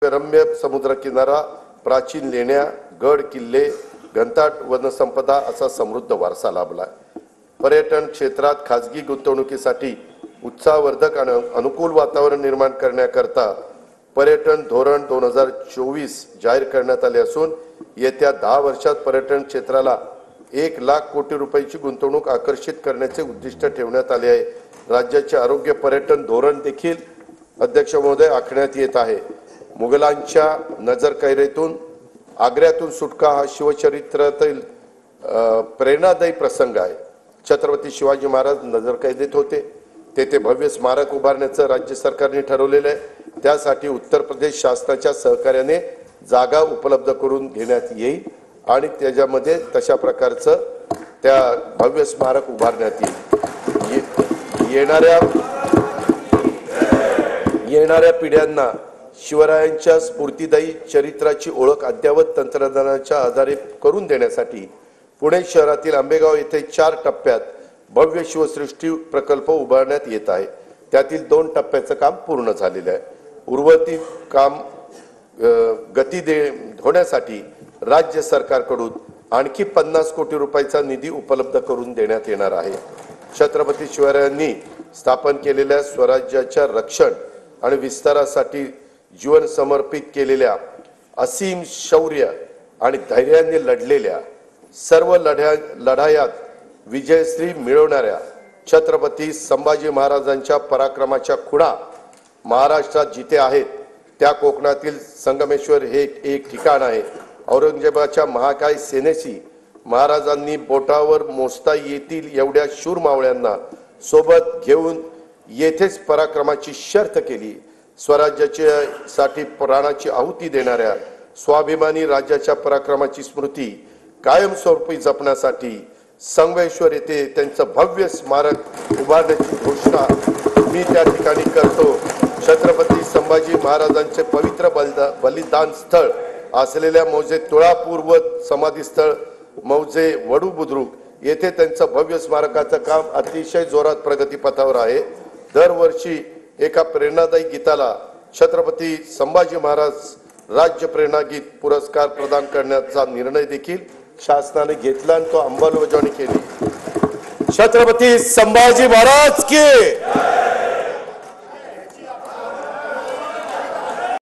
निसर्गरम्य समुद्रकिनारा, प्राचीन लेण्या, गड किल्ले, घनदाट वनसंपदा असा समृद्ध वारसा लाभला। पर्यटन क्षेत्रात खाजगी गुंतवणुकीसाठी उत्साहवर्धक आणि अनुकूल वातावरण निर्माण करण्याकरता पर्यटन धोरण 2024 जाहीर करण्यात आले असून येत्या 10 वर्षात पर्यटन क्षेत्राला 1 लाख कोटी रुपयांची गुंतवणूक आकर्षित करण्याचे उद्दिष्ट ठेवण्यात आले आहे। राज्याचे आरोग्य पर्यटन धोरण देखील अध्यक्ष महोदय आखण्यात येत आहे। मुघलांच्या नजरकैदेतून आग्र्यातून सुटका हा शिवचरित्रातील प्रेरणादायी प्रसंग आहे। छत्रपती शिवाजी महाराज नजरकैदेत होते, तेथे भव्य स्मारक उभारण्याचं राज्य सरकारने ठरवलेलं आहे। त्यासाठी उत्तर प्रदेश शासनाच्या सहकार्याने जागा उपलब्ध करून घेण्यात येईल आणि त्याच्यामध्ये तशा प्रकारचं त्या भव्य स्मारक उभारण्यात येईल। येणाऱ्या पिढ्यांना शिवरायांच्या स्फूर्तिदायी चरित्राची ओळख अद्ययावत तंत्रज्ञानाच्या आधारे करून देण्यासाठी पुणे शहरातील आंबेगाव येथे 4 टप्प्यात भव्य शिवसृष्टी प्रकल्प उभारण्यात येत आहे। त्यातील 2 टप्प्याचं काम पूर्ण झालेलं आहे। उर्वरित काम गती होण्यासाठी राज्य सरकारकडून आणखी 50 कोटी रुपयाचा निधी उपलब्ध करून देण्यात येणार आहे। छत्रपती शिवरायांनी स्थापन केलेल्या स्वराज्याच्या रक्षण आणि विस्तारासाठी जीवन समर्पित केलेल्या असीम शौर्य आणि धैर्याने लढलेल्या सर्व लढायात विजयश्री मिळवणाऱ्या छत्रपती संभाजी महाराजांच्या पराक्रमाच्या खुणा महाराष्ट्रात जिथे आहेत त्या कोकणातील संगमेश्वर हे एक ठिकाण आहे। औरंगजेबाच्या महाकाय सेनेशी महाराजांनी बोटावर मोजता येतील एवढ्या शूर मावळ्यांना सोबत घेऊन येथेच पराक्रमाची शर्थ केली। स्वराज्यासाठी प्राणाची आहुती देणाऱ्या स्वाभिमानी राज्याच्या पराक्रमाची स्मृती कायमस्वरूपी जपण्यासाठी संगमेश्वर येथे त्यांचं भव्य स्मारक उभारण्याची घोषणा मी त्या ठिकाणी करतो। छत्रपती संभाजी महाराजांचे पवित्र बलिदान स्थळ असलेल्या मौजे तुळापूर व समाधी स्थळ मौजे वडू बुद्रुक येथे त्यांचं भव्य स्मारकाचं काम अतिशय जोरात प्रगतीपथावर आहे। दरवर्षी एका प्रेरणादायी गीताला छत्रपती संभाजी महाराज राज्य प्रेरणा गीत पुरस्कार प्रदान करण्याचा निर्णय देखील शासनाने घेतला आणि तो अंमलबजावणी केली। छत्रपती संभाजी महाराज की